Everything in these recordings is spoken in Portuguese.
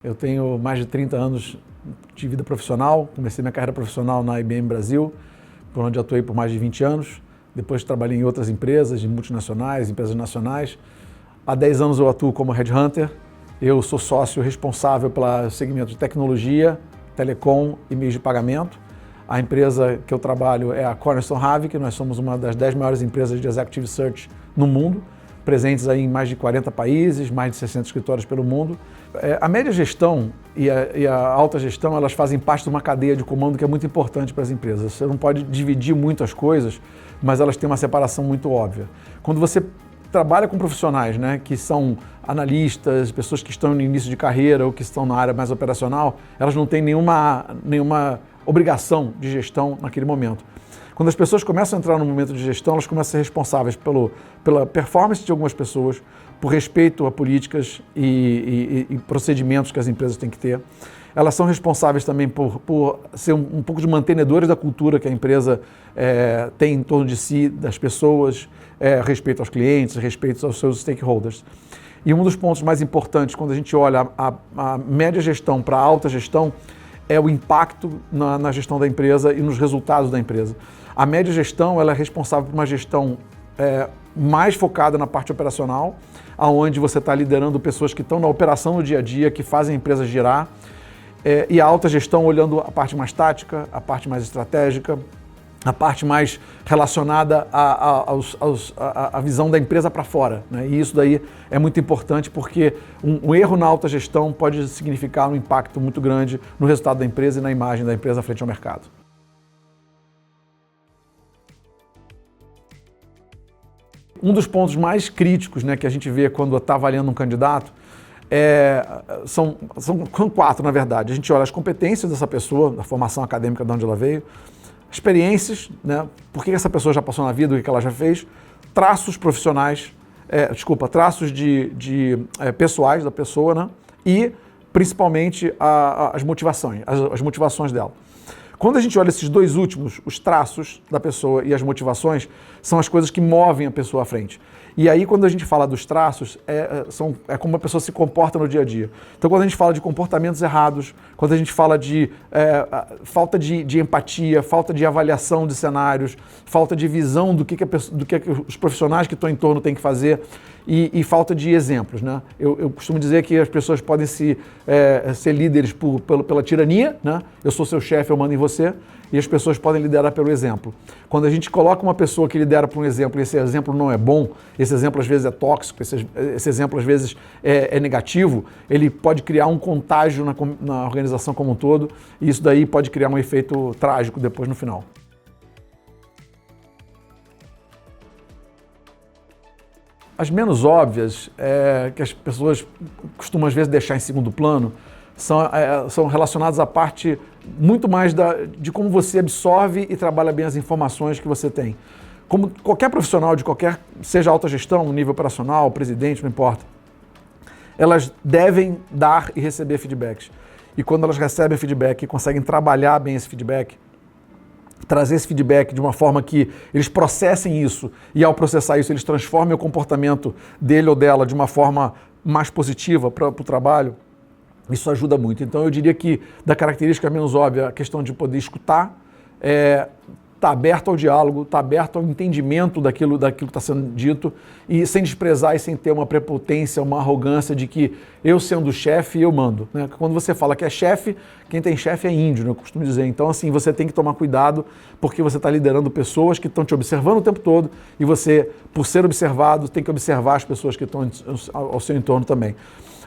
Eu tenho mais de 30 anos de vida profissional, comecei minha carreira profissional na IBM Brasil, por onde atuei por mais de 20 anos. Depois trabalhei em outras empresas, multinacionais, empresas nacionais. Há 10 anos eu atuo como headhunter. Eu sou sócio responsável pelo segmento de tecnologia, telecom e meios de pagamento. A empresa que eu trabalho é a Cornerstone Havik, nós somos uma das 10 maiores empresas de Executive Search no mundo, presentes aí em mais de 40 países, mais de 60 escritórios pelo mundo. A média gestão e a alta gestão, elas fazem parte de uma cadeia de comando que é muito importante para as empresas. Você não pode dividir muito as coisas, mas elas têm uma separação muito óbvia. Quando você trabalha com profissionais, né, que são analistas, pessoas que estão no início de carreira ou que estão na área mais operacional, elas não têm nenhuma obrigação de gestão naquele momento. Quando as pessoas começam a entrar no momento de gestão, elas começam a ser responsáveis pela performance de algumas pessoas, por respeito a políticas e procedimentos que as empresas têm que ter. Elas são responsáveis também por ser um pouco de mantenedores da cultura que a empresa tem em torno de si, das pessoas, respeito aos clientes, respeito aos seus stakeholders. E um dos pontos mais importantes, quando a gente olha a média gestão para a alta gestão, é o impacto na gestão da empresa e nos resultados da empresa. A média gestão ela é responsável por uma gestão mais focada na parte operacional, onde você está liderando pessoas que estão na operação no dia a dia, que fazem a empresa girar, e a alta gestão olhando a parte mais tática, a parte mais estratégica, a parte mais relacionada à visão da empresa para fora, né? E isso daí é muito importante porque um erro na alta gestão pode significar um impacto muito grande no resultado da empresa e na imagem da empresa frente ao mercado. Um dos pontos mais críticos, né, que a gente vê quando está avaliando um candidato são 4, na verdade. A gente olha as competências dessa pessoa, da formação acadêmica de onde ela veio, experiências, né, por que essa pessoa já passou na vida, o que ela já fez, traços profissionais, traços pessoais da pessoa, né, e principalmente as motivações dela. Quando a gente olha esses dois últimos, os traços da pessoa e as motivações, são as coisas que movem a pessoa à frente. E aí, quando a gente fala dos traços, é como a pessoa se comporta no dia a dia. Então, quando a gente fala de comportamentos errados, quando a gente fala de falta de empatia, falta de avaliação de cenários, falta de visão do que os profissionais que estão em torno têm que fazer e falta de exemplos, né? Eu costumo dizer que as pessoas podem ser líderes pela tirania, né? Eu sou seu chefe, eu mando em você. E as pessoas podem liderar pelo exemplo. Quando a gente coloca uma pessoa que lidera por um exemplo e esse exemplo não é bom, esse exemplo às vezes é tóxico, esse exemplo às vezes é negativo, ele pode criar um contágio na organização como um todo e isso daí pode criar um efeito trágico depois no final. As menos óbvias, que as pessoas costumam às vezes deixar em segundo plano, são relacionadas à parte muito mais de como você absorve e trabalha bem as informações que você tem. Como qualquer profissional seja alta gestão, nível operacional, presidente, não importa, elas devem dar e receber feedbacks. E quando elas recebem feedback e conseguem trabalhar bem esse feedback, trazer esse feedback de uma forma que eles processem isso e ao processar isso eles transformem o comportamento dele ou dela de uma forma mais positiva para o trabalho, isso ajuda muito. Então eu diria que da característica menos óbvia, a questão de poder escutar, tá aberto ao diálogo, tá aberto ao entendimento daquilo que está sendo dito e sem desprezar e sem ter uma prepotência, uma arrogância de que eu sendo chefe, eu mando, né? Quando você fala que é chefe, quem tem chefe é índio, né? Eu costumo dizer. Então assim, você tem que tomar cuidado porque você está liderando pessoas que estão te observando o tempo todo e você, por ser observado, tem que observar as pessoas que estão ao seu entorno também.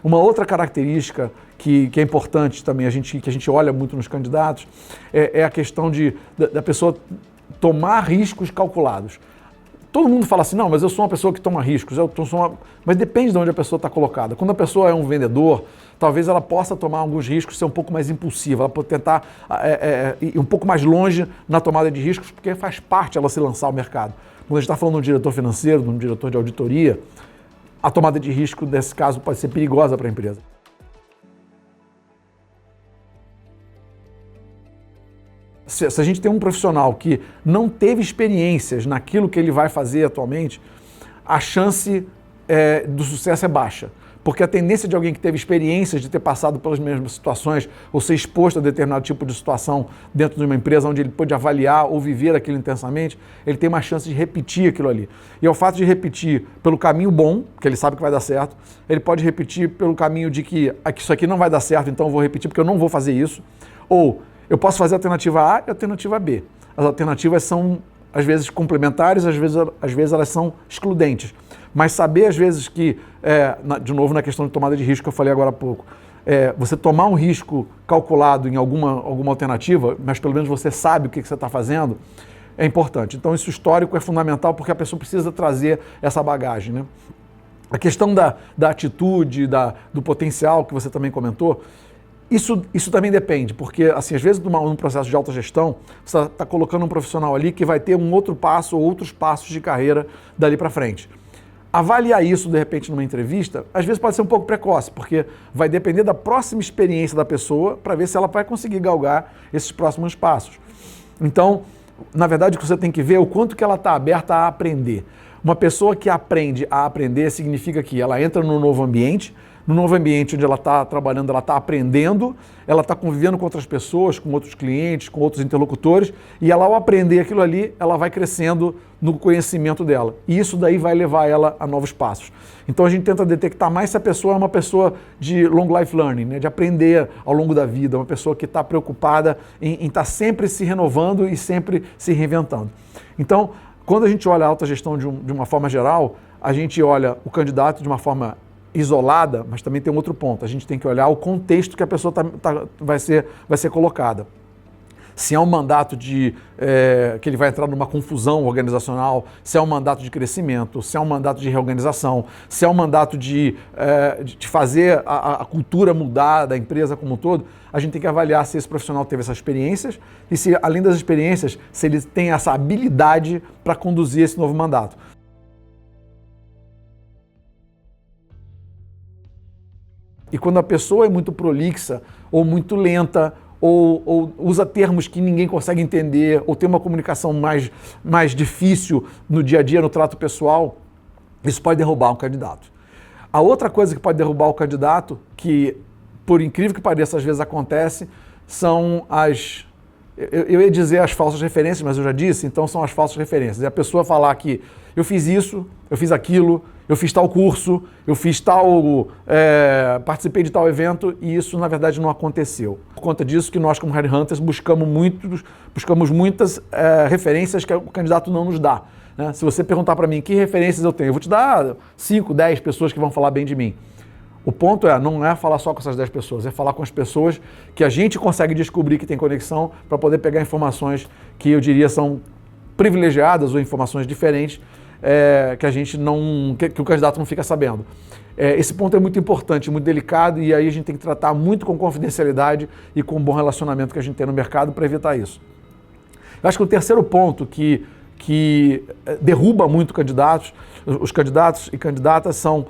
Uma outra característica que é importante também, que a gente olha muito nos candidatos, é a questão da pessoa tomar riscos calculados. Todo mundo fala assim, não, mas eu sou uma pessoa que toma riscos, mas depende de onde a pessoa está colocada. Quando a pessoa é um vendedor, talvez ela possa tomar alguns riscos, ser um pouco mais impulsiva, ela pode tentar ir um pouco mais longe na tomada de riscos, porque faz parte ela se lançar ao mercado. Quando a gente está falando de um diretor financeiro, de um diretor de auditoria, a tomada de risco, nesse caso, pode ser perigosa para a empresa. Se a gente tem um profissional que não teve experiências naquilo que ele vai fazer atualmente, a chance do sucesso é baixa. Porque a tendência de alguém que teve experiências de ter passado pelas mesmas situações ou ser exposto a determinado tipo de situação dentro de uma empresa onde ele pôde avaliar ou viver aquilo intensamente, ele tem mais chance de repetir aquilo ali. E ao fato de repetir pelo caminho bom, que ele sabe que vai dar certo, ele pode repetir pelo caminho de que isso aqui não vai dar certo, então eu vou repetir porque eu não vou fazer isso. Ou eu posso fazer a alternativa A e a alternativa B. As alternativas são, às vezes, complementares, às vezes elas são excludentes. Mas saber, às vezes, que, de novo, na questão de tomada de risco que eu falei agora há pouco, você tomar um risco calculado em alguma alternativa, mas pelo menos você sabe o que você está fazendo, é importante. Então, isso histórico é fundamental porque a pessoa precisa trazer essa bagagem, né? A questão da atitude, do potencial que você também comentou, isso também depende, porque, assim, às vezes, num processo de autogestão, você está colocando um profissional ali que vai ter um outro passo ou outros passos de carreira dali para frente. Avaliar isso, de repente, numa entrevista, às vezes pode ser um pouco precoce, porque vai depender da próxima experiência da pessoa para ver se ela vai conseguir galgar esses próximos passos. Então, na verdade, o que você tem que ver é o quanto que ela está aberta a aprender. Uma pessoa que aprende a aprender significa que ela entra num novo ambiente, onde ela está trabalhando, ela está aprendendo, ela está convivendo com outras pessoas, com outros clientes, com outros interlocutores, e ela, ao aprender aquilo ali, ela vai crescendo no conhecimento dela. E isso daí vai levar ela a novos passos. Então a gente tenta detectar mais se a pessoa é uma pessoa de long life learning, né, de aprender ao longo da vida, uma pessoa que está preocupada em estar sempre se renovando e sempre se reinventando. Então, quando a gente olha a autogestão de uma forma geral, a gente olha o candidato de uma forma isolada, mas também tem um outro ponto. A gente tem que olhar o contexto que a pessoa vai ser colocada. Se é um mandato que ele vai entrar numa confusão organizacional, se é um mandato de crescimento, se é um mandato de reorganização, se é um mandato de fazer a cultura mudar da empresa como um todo, a gente tem que avaliar se esse profissional teve essas experiências e se, além das experiências, se ele tem essa habilidade para conduzir esse novo mandato. E quando a pessoa é muito prolixa ou muito lenta, ou usa termos que ninguém consegue entender, ou tem uma comunicação mais difícil no dia a dia, no trato pessoal, isso pode derrubar um candidato. A outra coisa que pode derrubar o candidato, que por incrível que pareça às vezes acontece, são eu ia dizer as falsas referências, mas eu já disse, então são as falsas referências. É a pessoa falar que eu fiz isso, eu fiz aquilo, eu fiz tal curso, eu fiz participei de tal evento e isso na verdade não aconteceu. Por conta disso que nós como Headhunters buscamos muitas referências que o candidato não nos dá. Né? Se você perguntar para mim que referências eu tenho, eu vou te dar 5, 10 pessoas que vão falar bem de mim. O ponto não é falar só com essas 10 pessoas, é falar com as pessoas que a gente consegue descobrir que tem conexão para poder pegar informações que eu diria são privilegiadas ou informações diferentes que a gente que o candidato não fica sabendo. Esse ponto é muito importante, muito delicado e aí a gente tem que tratar muito com confidencialidade e com um bom relacionamento que a gente tem no mercado para evitar isso. Eu acho que o terceiro ponto que derruba muito os candidatos e candidatas são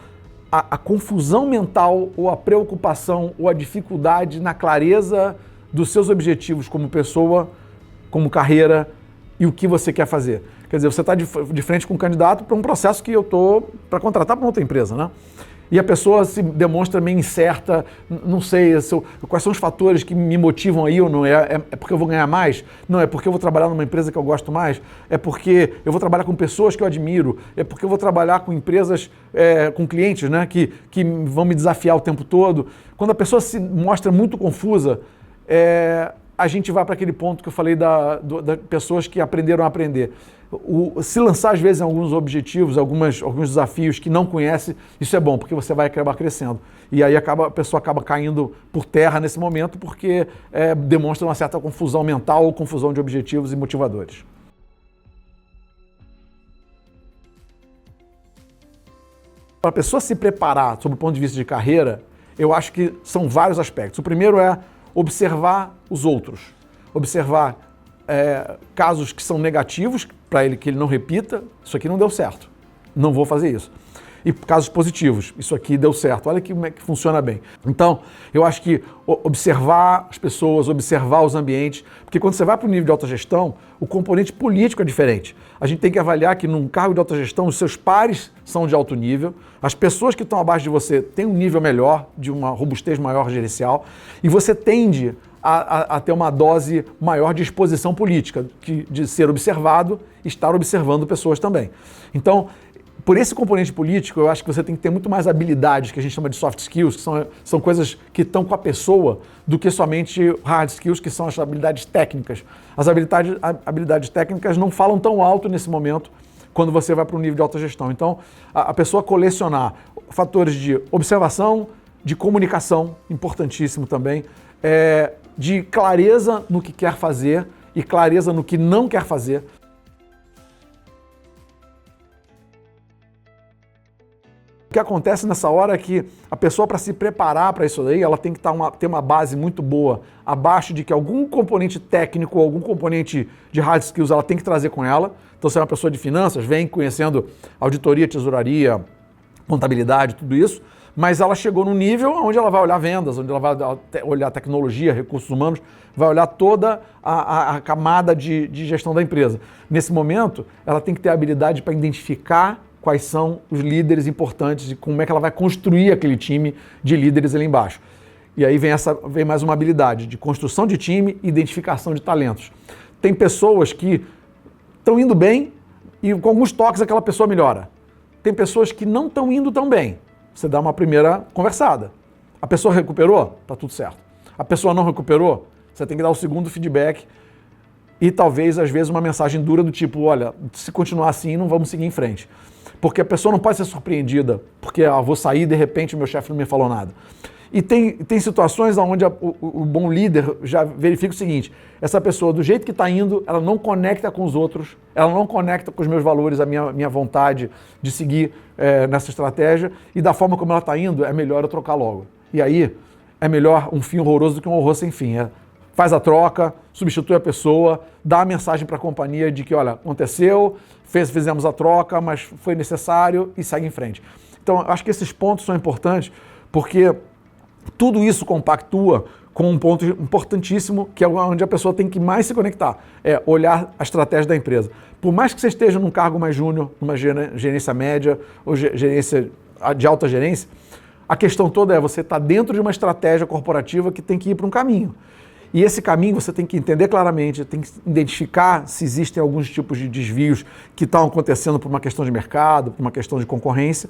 a confusão mental ou a preocupação ou a dificuldade na clareza dos seus objetivos como pessoa, como carreira e o que você quer fazer. Quer dizer, você está de frente com um candidato para um processo que eu estou para contratar para outra empresa, né? E a pessoa se demonstra meio incerta, não sei quais são os fatores que me motivam aí ou não. É porque eu vou ganhar mais? Não, é porque eu vou trabalhar numa empresa que eu gosto mais? É porque eu vou trabalhar com pessoas que eu admiro? É porque eu vou trabalhar com empresas, com clientes, né, que vão me desafiar o tempo todo? Quando a pessoa se mostra muito confusa, a gente vai para aquele ponto que eu falei das pessoas que aprenderam a aprender. Se lançar, às vezes, em alguns objetivos, alguns desafios que não conhece, isso é bom, porque você vai acabar crescendo. E aí a pessoa acaba caindo por terra nesse momento, porque demonstra uma certa confusão mental ou confusão de objetivos e motivadores. Para a pessoa se preparar, sob o ponto de vista de carreira, eu acho que são vários aspectos. O primeiro é observar os outros, observar casos que são negativos para ele, que ele não repita, isso aqui não deu certo, não vou fazer isso. e casos positivos. Isso aqui deu certo, olha como é que funciona bem. Então, eu acho que observar as pessoas, observar os ambientes, porque quando você vai para o nível de autogestão, o componente político é diferente. A gente tem que avaliar que num cargo de autogestão, os seus pares são de alto nível, as pessoas que estão abaixo de você têm um nível melhor, de uma robustez maior gerencial, e você tende a ter uma dose maior de exposição política, de ser observado e estar observando pessoas também. Então, por esse componente político, eu acho que você tem que ter muito mais habilidades, que a gente chama de soft skills, que são coisas que estão com a pessoa, do que somente hard skills, que são as habilidades técnicas. As habilidades técnicas não falam tão alto nesse momento, quando você vai para um nível de autogestão. Então, a pessoa colecionar fatores de observação, de comunicação, importantíssimo também, de clareza no que quer fazer e clareza no que não quer fazer. O que acontece nessa hora é que a pessoa, para se preparar para isso daí, ela tem que ter uma base muito boa, abaixo de que algum componente técnico, algum componente de hard skills ela tem que trazer com ela. Então, se é uma pessoa de finanças, vem conhecendo auditoria, tesouraria, contabilidade, tudo isso, mas ela chegou num nível onde ela vai olhar vendas, onde ela vai olhar tecnologia, recursos humanos, vai olhar toda a camada de gestão da empresa. Nesse momento, ela tem que ter a habilidade para identificar quais são os líderes importantes e como é que ela vai construir aquele time de líderes ali embaixo. E aí vem mais uma habilidade de construção de time e identificação de talentos. Tem pessoas que estão indo bem e com alguns toques aquela pessoa melhora. Tem pessoas que não estão indo tão bem. Você dá uma primeira conversada. A pessoa recuperou? Tá tudo certo. A pessoa não recuperou? Você tem que dar o segundo feedback e talvez, às vezes, uma mensagem dura do tipo, olha, se continuar assim, não vamos seguir em frente. Porque a pessoa não pode ser surpreendida, porque vou sair e de repente o meu chefe não me falou nada. E tem situações onde o bom líder já verifica o seguinte, essa pessoa, do jeito que está indo, ela não conecta com os outros, ela não conecta com os meus valores, a minha vontade de seguir nessa estratégia, e da forma como ela está indo, é melhor eu trocar logo. E aí, é melhor um fim horroroso do que um horror sem fim. Faz a troca, substitui a pessoa, dá a mensagem para a companhia de que, olha, aconteceu, fizemos a troca, mas foi necessário e segue em frente. Então, eu acho que esses pontos são importantes, porque tudo isso compactua com um ponto importantíssimo, que é onde a pessoa tem que mais se conectar, olhar a estratégia da empresa. Por mais que você esteja num cargo mais júnior, numa gerência média ou gerência de alta gerência, a questão toda é você estar dentro de uma estratégia corporativa que tem que ir para um caminho. E esse caminho você tem que entender claramente, tem que identificar se existem alguns tipos de desvios que estão acontecendo por uma questão de mercado, por uma questão de concorrência,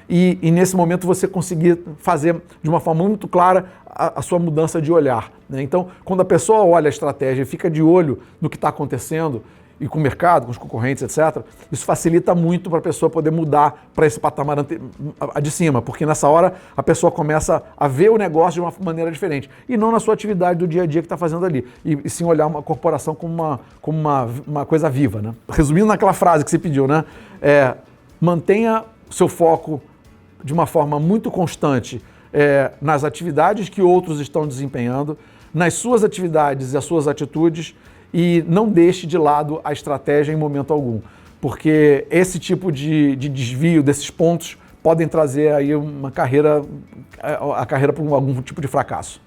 e nesse momento você conseguir fazer de uma forma muito clara a sua mudança de olhar, né? Então, quando a pessoa olha a estratégia e fica de olho no que está acontecendo, e com o mercado, com os concorrentes, etc., isso facilita muito para a pessoa poder mudar para esse patamar de cima, porque nessa hora a pessoa começa a ver o negócio de uma maneira diferente, e não na sua atividade do dia a dia que está fazendo ali, e sim olhar uma corporação como uma coisa viva, né? Resumindo naquela frase que você pediu, né? Mantenha seu foco de uma forma muito constante nas atividades que outros estão desempenhando, nas suas atividades e as suas atitudes, e não deixe de lado a estratégia em momento algum, porque esse tipo de desvio desses pontos podem trazer aí a carreira para algum tipo de fracasso.